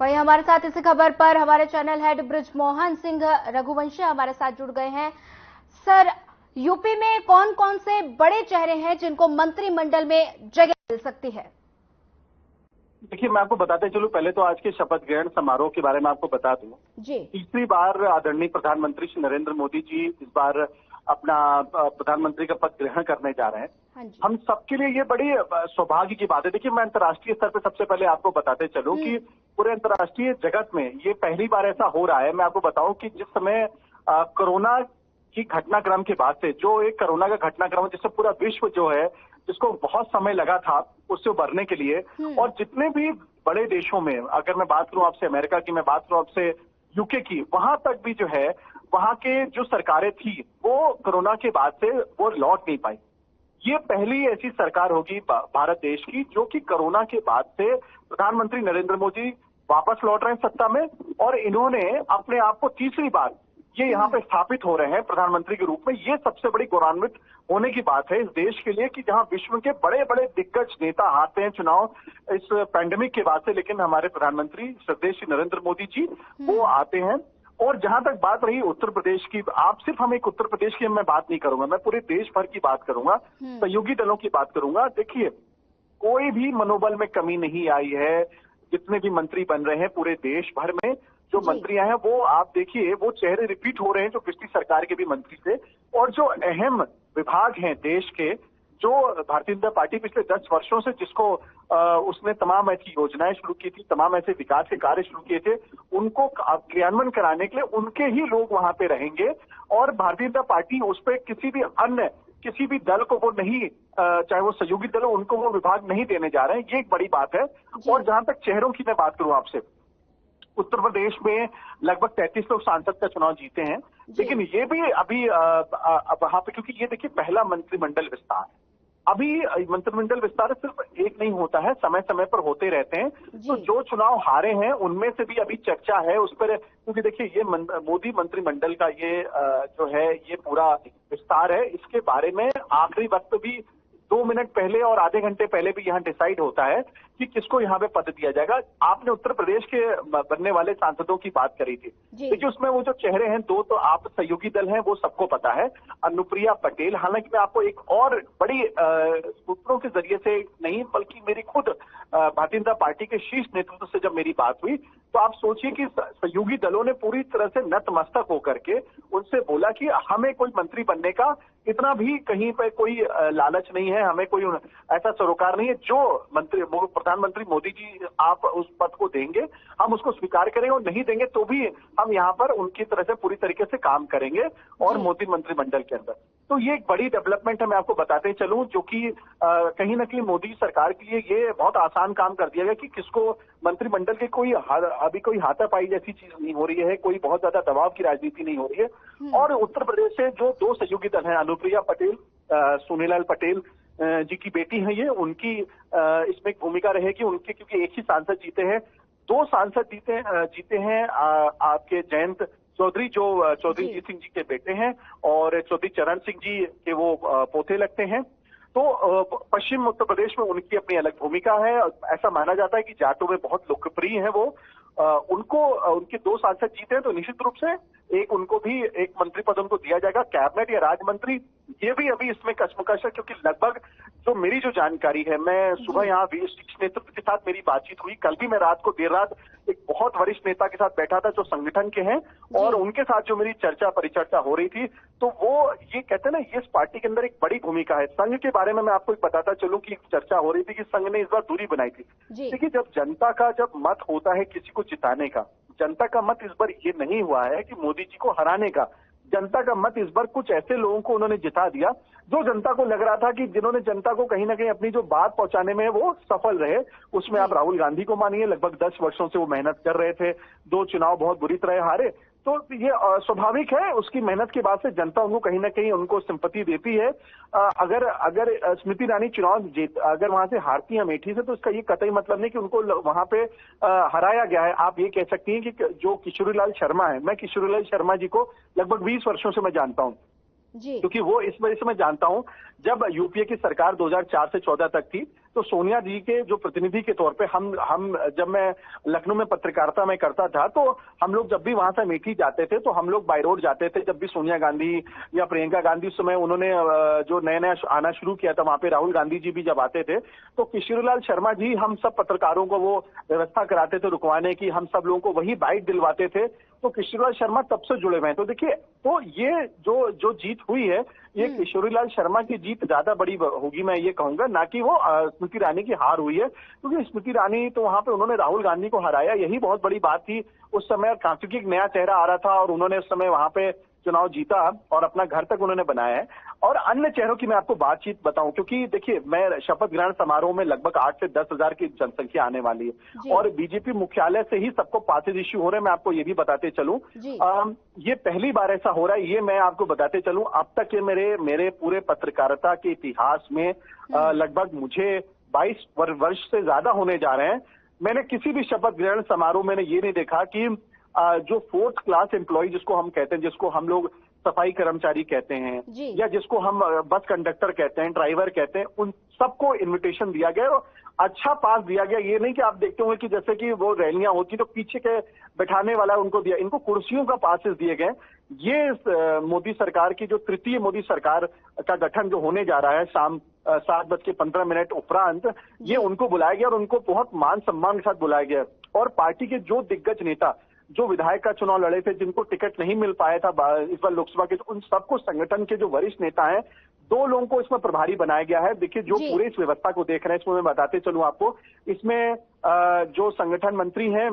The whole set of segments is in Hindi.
वहीं हमारे साथ इसी खबर पर हमारे चैनल हेड ब्रिजमोहन सिंह रघुवंशी हमारे साथ जुड़ गए हैं। सर, यूपी में कौन कौन से बड़े चेहरे हैं जिनको मंत्रिमंडल में जगह मिल सकती है? देखिए, मैं आपको बताते चलूं, पहले तो आज के शपथ ग्रहण समारोह के बारे में आपको बता दूं। जी। तीसरी बार आदरणीय प्रधानमंत्री श्री नरेंद्र मोदी जी इस बार अपना प्रधानमंत्री का पद ग्रहण करने जा रहे हैं। हाँ जी। हम सबके लिए ये बड़ी सौभाग्य की बात है। देखिए, मैं अंतर्राष्ट्रीय स्तर पर सबसे पहले आपको बताते चलूं कि पूरे अंतर्राष्ट्रीय जगत में ये पहली बार ऐसा हो रहा है। मैं आपको बताऊं कि जिस समय कोरोना की घटनाक्रम के बाद से, जो एक कोरोना का घटनाक्रम जिससे पूरा विश्व जो है, जिसको बहुत समय लगा था उससे उबरने के लिए, और जितने भी बड़े देशों में, अगर मैं बात करूं आपसे अमेरिका की, मैं बात करूं आपसे यूके की, वहां तक भी जो है वहां के जो सरकारें थी वो कोरोना के बाद से वो लौट नहीं पाई। ये पहली ऐसी सरकार होगी भारत देश की जो कि कोरोना के बाद से प्रधानमंत्री नरेंद्र मोदी वापस लौट रहे हैं सत्ता में, और इन्होंने अपने आप को तीसरी बार ये यहाँ पे स्थापित हो रहे हैं प्रधानमंत्री के रूप में। ये सबसे बड़ी गौरवान्वित होने की बात है इस देश के लिए कि जहां विश्व के बड़े बड़े दिग्गज नेता हारते हैं चुनाव इस पैंडेमिक के बाद से, लेकिन हमारे प्रधानमंत्री श्री नरेंद्र मोदी जी वो आते हैं। और जहां तक बात रही उत्तर प्रदेश की, आप सिर्फ हम एक उत्तर प्रदेश की मैं बात नहीं करूंगा, मैं पूरे देश भर की बात करूंगा, सहयोगी दलों की बात करूंगा। देखिए, कोई भी मनोबल में कमी नहीं आई है। जितने भी मंत्री बन रहे हैं पूरे देश भर में, जो मंत्रियां हैं वो आप देखिए, वो चेहरे रिपीट हो रहे हैं जो पिछली सरकार के भी मंत्री थे। और जो अहम विभाग हैं देश के, जो भारतीय जनता पार्टी पिछले 10 वर्षों से जिसको उसने तमाम ऐसी योजनाएं शुरू की थी, तमाम ऐसे विकास के कार्य शुरू किए थे, उनको क्रियान्वयन कराने के लिए उनके ही लोग वहां पे रहेंगे। और भारतीय जनता पार्टी उस पर किसी भी दल को वो नहीं, चाहे वो सहयोगी दल हो, उनको वो विभाग नहीं देने जा रहे हैं। ये एक बड़ी बात है। और जहां तक चेहरों की मैं बात करूं आपसे, उत्तर प्रदेश में लगभग 33 लोग सांसद का चुनाव जीते हैं, लेकिन ये भी अभी वहां पे, क्योंकि ये देखिए पहला मंत्रिमंडल विस्तार, अभी मंत्रिमंडल विस्तार सिर्फ एक नहीं होता है, समय समय पर होते रहते हैं। तो जो चुनाव हारे हैं उनमें से भी अभी चर्चा है उस पर, क्योंकि देखिए ये मोदी मंत्रिमंडल का ये जो है ये पूरा विस्तार है, इसके बारे में आखिरी वक्त भी 2 मिनट पहले और आधे घंटे पहले भी यहाँ डिसाइड होता है कि किसको यहाँ पे पद दिया जाएगा। आपने उत्तर प्रदेश के बनने वाले सांसदों की बात करी थी, देखिए उसमें वो जो चेहरे हैं, 2 तो आप सहयोगी दल हैं, वो सबको पता है, अनुप्रिया पटेल। हालांकि मैं आपको एक और बड़ी सूत्रों के जरिए से नहीं, बल्कि मेरी खुद भारतीय जनता पार्टी के शीर्ष नेतृत्व से जब मेरी बात हुई, तो आप सोचिए कि सहयोगी दलों ने पूरी तरह से नतमस्तक होकर के उनसे बोला कि हमें कोई मंत्री बनने का इतना भी कहीं पे कोई लालच नहीं है, हमें कोई ऐसा सरोकार नहीं है। जो प्रधानमंत्री मोदी जी आप उस पद को देंगे, हम उसको स्वीकार करेंगे, और नहीं देंगे तो भी हम यहाँ पर उनकी तरह से पूरी तरीके से काम करेंगे और मोदी मंत्रिमंडल के अंदर। तो ये एक बड़ी डेवलपमेंट है, मैं आपको बताते चलूं, जो कि कहीं ना कहीं मोदी सरकार के लिए ये बहुत आसान काम कर दिया गया कि किसको मंत्रिमंडल के अभी कोई हाथापाई जैसी चीज नहीं हो रही है, कोई बहुत ज्यादा दबाव की राजनीति नहीं हो रही है। और उत्तर प्रदेश से जो 2 सहयोगी दल हैं, अनुप्रिया पटेल, सोनीलाल पटेल जी की बेटी है ये, उनकी इसमें एक भूमिका रहेगी उनके, क्योंकि एक ही सांसद जीते हैं, 2 सांसद जीते हैं आपके जयंत चौधरी, जो चौधरी जीत सिंह जी के बेटे हैं, और चौधरी चरण सिंह जी के वो पोते लगते हैं। तो पश्चिम उत्तर प्रदेश में उनकी अपनी अलग भूमिका है। ऐसा माना जाता है कि जाटों में बहुत लोकप्रिय है वो। उनके 2 सांसद जीते हैं, तो निश्चित रूप से उनको भी एक मंत्री पद उनको दिया जाएगा, कैबिनेट या राज्य मंत्री। ये भी अभी इसमें कशमकश है, क्योंकि लगभग जो मेरी जो जानकारी है, मैं सुबह यहाँ शीर्ष नेतृत्व के साथ मेरी बातचीत हुई, कल भी मैं रात को देर रात एक बहुत वरिष्ठ नेता के साथ बैठा था जो संगठन के हैं, और उनके साथ जो मेरी परिचर्चा हो रही थी, तो वो ये कहते हैं ना, ये इस पार्टी के अंदर एक बड़ी भूमिका है। संघ के बारे में मैं आपको बताता चलूं कि चर्चा हो रही थी कि संघ ने इस बार दूरी बनाई थी। देखिए, जब जनता का जब मत होता है किसी को जिताने का, जनता का मत इस बार ये नहीं हुआ है कि मोदी जी को हराने का, जनता का मत इस बार कुछ ऐसे लोगों को उन्होंने जिता दिया जो जनता को लग रहा था कि जिन्होंने जनता को कहीं ना कहीं अपनी जो बात पहुंचाने में वो सफल रहे। उसमें आप राहुल गांधी को मानिए, लगभग 10 वर्षों से वो मेहनत कर रहे थे, 2 चुनाव बहुत बुरी तरह हारे, तो ये स्वाभाविक है, उसकी मेहनत के बाद से जनता उनको कहीं ना कहीं उनको सिंपैथी देती है। अगर स्मृति ईरानी चुनाव अगर वहां से हारती है अमेठी से, तो इसका ये कतई मतलब नहीं कि उनको वहां पे हराया गया है। आप ये कह सकती हैं कि जो किशोरीलाल शर्मा है, मैं किशोरीलाल शर्मा जी को लगभग 20 वर्षों से मैं जानता हूँ, क्योंकि वो इस वजह से मैं जानता हूं, जब यूपीए की सरकार 2004 से 14 तक थी, तो सोनिया जी के जो प्रतिनिधि के तौर पे हम जब मैं लखनऊ में पत्रकारिता में करता था, तो हम लोग जब भी वहां से अमेठी जाते थे तो हम लोग बाय रोड जाते थे। जब भी सोनिया गांधी या प्रियंका गांधी उस समय उन्होंने जो नया नया आना शुरू किया था, वहां पे राहुल गांधी जी भी जब आते थे, तो किशोरीलाल शर्मा जी हम सब पत्रकारों को वो व्यवस्था कराते थे रुकवाने की, हम सब लोगों को वही बाइट दिलवाते थे। तो किशोरीलाल शर्मा तब से जुड़े हुए हैं। तो देखिए, तो ये जो जीत हुई है, ये किशोरीलाल शर्मा की जीत ज्यादा बड़ी होगी, मैं ये कहूंगा, ना कि वो स्मृति ईरानी की हार हुई है। क्योंकि स्मृति ईरानी तो वहां पे उन्होंने राहुल गांधी को हराया, यही बहुत बड़ी बात थी उस समय, क्योंकि एक नया चेहरा आ रहा था और उन्होंने उस समय वहां पे चुनाव जीता और अपना घर तक उन्होंने बनाया है। और अन्य चेहरों की मैं आपको बातचीत बताऊं, क्योंकि देखिए, मैं शपथ ग्रहण समारोह में लगभग 8 से 10 हजार की जनसंख्या आने वाली है और बीजेपी मुख्यालय से ही सबको पासेज इश्यू हो रहे हैं। मैं आपको ये भी बताते चलूं, ये पहली बार ऐसा हो रहा है, ये मैं आपको बताते चलूं, अब तक के मेरे पूरे पत्रकारिता के इतिहास में लगभग मुझे 22 वर्ष से ज्यादा होने जा रहे हैं, मैंने किसी भी शपथ ग्रहण समारोह में ये नहीं देखा कि जो 4th क्लास एम्प्लॉय जिसको हम कहते हैं, जिसको हम लोग सफाई कर्मचारी कहते हैं या जिसको हम बस कंडक्टर कहते हैं, ड्राइवर कहते हैं, उन सबको इनविटेशन दिया गया और अच्छा पास दिया गया। ये नहीं कि आप देखते होंगे कि जैसे कि वो रैलियां होती तो पीछे के बैठाने वाला उनको दिया, इनको कुर्सियों का पासेस दिए गए। ये मोदी सरकार की जो तृतीय मोदी सरकार का गठन जो होने जा रहा है शाम 7:15 उपरांत, ये उनको बुलाया गया और उनको बहुत मान सम्मान के साथ बुलाया गया। और पार्टी के जो दिग्गज नेता जो विधायक का चुनाव लड़े थे, जिनको टिकट नहीं मिल पाया था इस बार लोकसभा के, उन सबको संगठन के जो वरिष्ठ नेता हैं, 2 लोगों को इसमें प्रभारी बनाया गया है। देखिए, जो पूरे इस व्यवस्था को देख रहे हैं, इसमें मैं बताते चलूं आपको, इसमें जो संगठन मंत्री हैं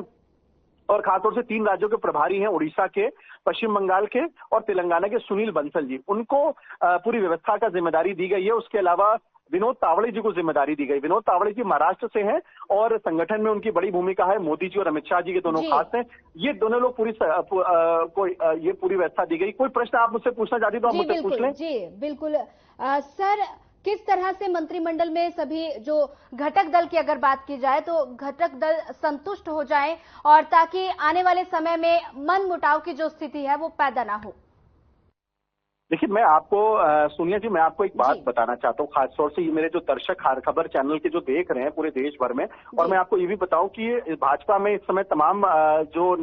और खासतौर से 3 राज्यों के प्रभारी हैं, उड़ीसा के, पश्चिम बंगाल के और तेलंगाना के सुनील बंसल जी, उनको पूरी व्यवस्था का जिम्मेदारी दी गई है। उसके अलावा विनोद तावड़े जी को जिम्मेदारी दी गई। विनोद तावड़े जी महाराष्ट्र से हैं और संगठन में उनकी बड़ी भूमिका है। मोदी जी और अमित शाह जी के दोनों खास हैं। ये दोनों लोग ये पूरी व्यवस्था दी गई। कोई प्रश्न आप मुझसे पूछना चाहती तो आप मुझसे पूछ लें। जी बिल्कुल। सर, किस तरह से मंत्रिमंडल में सभी जो घटक दल की अगर बात की जाए तो घटक दल संतुष्ट हो जाएं और ताकि आने वाले समय में मनमुटाव की जो स्थिति है वो पैदा ना हो? देखिए, मैं आपको सोनिया जी, मैं आपको एक बात बताना चाहता हूँ, खासतौर से ये मेरे जो दर्शक खबर चैनल के जो देख रहे हैं पूरे देश भर में, और मैं आपको ये भी बताऊं कि भाजपा में इस समय तमाम जो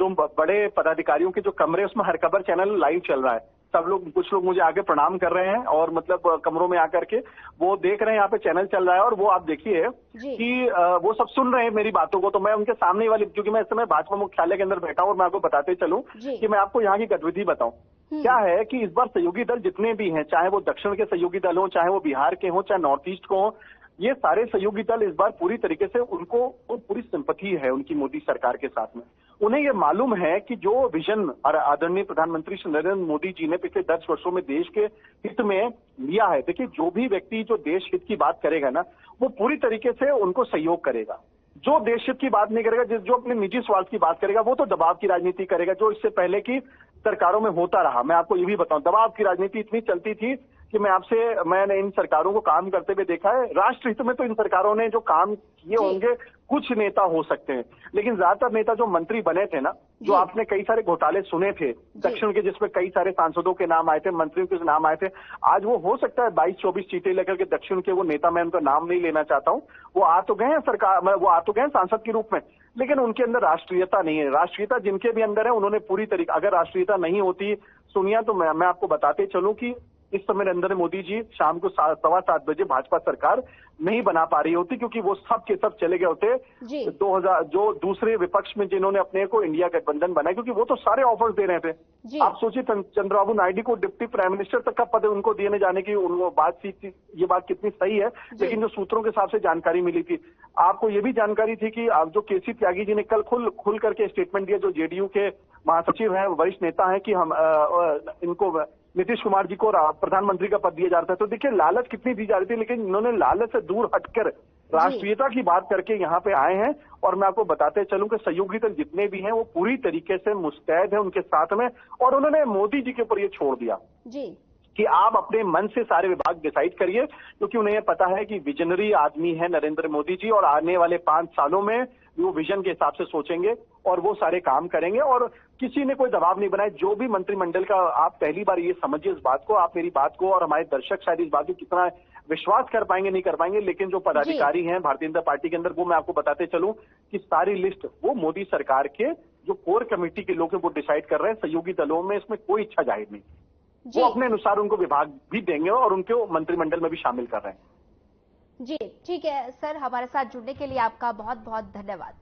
बड़े पदाधिकारियों के जो कमरे, उसमें हर खबर चैनल लाइव चल रहा है। सब लोग, कुछ लोग मुझे आगे प्रणाम कर रहे हैं और मतलब कमरों में आकर के वो देख रहे हैं, यहाँ पे चैनल चल रहा है और वो आप देखिए कि वो सब सुन रहे हैं मेरी बातों को। तो मैं उनके सामने वाली, क्योंकि मैं इस समय भाजपा मुख्यालय के अंदर बैठा हूं और मैं आपको बताते चलूं कि मैं आपको यहाँ की गतिविधि बताऊं। क्या है कि इस बार सहयोगी दल जितने भी हैं, चाहे वो दक्षिण के सहयोगी दल हो, चाहे वो बिहार के हो, चाहे नॉर्थ ईस्ट को हो, ये सारे सहयोगी दल इस बार पूरी तरीके से उनको पूरी सिंपैथी है उनकी मोदी सरकार के साथ में। उन्हें ये मालूम है कि जो विजन आदरणीय प्रधानमंत्री श्री नरेंद्र मोदी जी ने पिछले 10 वर्षों में देश के हित में लिया है, देखिए, जो भी व्यक्ति जो देश हित की बात करेगा ना, वो पूरी तरीके से उनको सहयोग करेगा। जो देश हित की बात नहीं करेगा, जो अपने निजी स्वार्थ की बात करेगा, वो तो दबाव की राजनीति करेगा, जो इससे पहले की सरकारों में होता रहा। मैं आपको ये भी बताऊं, दबाव की राजनीति इतनी चलती थी कि मैंने इन सरकारों को काम करते हुए देखा है। राष्ट्र हित में तो इन सरकारों ने जो काम किए होंगे, कुछ नेता हो सकते हैं, लेकिन ज्यादातर नेता जो मंत्री बने थे ना, जो आपने कई सारे घोटाले सुने थे दक्षिण के, जिसमें कई सारे सांसदों के नाम आए थे, मंत्रियों के नाम आए थे, आज वो हो सकता है 22-24 सीटें लेकर के दक्षिण के वो नेता, मैं उनका नाम नहीं लेना चाहता हूं, वो आ तो गए हैं सरकार, वो आ तो गए हैं सांसद के रूप में, लेकिन उनके अंदर राष्ट्रीयता नहीं है। राष्ट्रीयता जिनके भी अंदर है, उन्होंने पूरी तरीके, अगर राष्ट्रीयता नहीं होती सोनिया, तो मैं आपको बताते चलूं कि इस समय नरेंद्र मोदी जी शाम को 7:15 बजे भाजपा सरकार नहीं बना पा रही होती, क्योंकि वो सब के सब चले गए होते 2000 जो दूसरे विपक्ष में जिन्होंने अपने को इंडिया गठबंधन बनाया, क्योंकि वो तो सारे ऑफर्स दे रहे थे। आप सोचिए, चंद्रबाबू नायडू को डिप्टी प्राइम मिनिस्टर तक का पद उनको दिए जाने की उनको बातचीत, ये बात कितनी सही है, लेकिन जो सूत्रों के हिसाब से जानकारी मिली थी, आपको ये भी जानकारी थी कि आप जो केसी त्यागी जी ने कल खुल करके स्टेटमेंट दिया, जो जेडीयू के महासचिव हैं, वरिष्ठ नेता हैं, कि हम इनको नीतीश कुमार जी को प्रधानमंत्री का पद दिया जा रहा था। तो देखिए, लालच कितनी दी जा रही थी, लेकिन इन्होंने लालच से दूर हटकर राष्ट्रीयता की बात करके यहाँ पे आए हैं। और मैं आपको बताते चलूं कि सहयोगी दल जितने भी हैं वो पूरी तरीके से मुस्तैद है उनके साथ में, और उन्होंने मोदी जी के ऊपर ये छोड़ दिया कि आप अपने मन से सारे विभाग डिसाइड करिए, क्योंकि उन्हें यह पता है कि विजनरी आदमी है नरेंद्र मोदी जी, और आने वाले 5 सालों में वो विजन के हिसाब से सोचेंगे और वो सारे काम करेंगे, और किसी ने कोई दबाव नहीं बनाया। जो भी मंत्रिमंडल का, आप पहली बार ये समझिए इस बात को, आप मेरी बात को, और हमारे दर्शक शायद इस बात को कितना विश्वास कर पाएंगे नहीं कर पाएंगे, लेकिन जो पदाधिकारी हैं भारतीय जनता पार्टी के अंदर, वो मैं आपको बताते चलूं कि सारी लिस्ट वो मोदी सरकार के जो कोर कमेटी के लोग हैं वो डिसाइड कर रहे हैं। सहयोगी दलों में इसमें कोई इच्छा जाहिर नहीं, वो अपने अनुसार उनको विभाग भी देंगे और उनको मंत्रिमंडल में भी शामिल कर रहे हैं। जी ठीक है सर, हमारे साथ जुड़ने के लिए आपका बहुत बहुत धन्यवाद।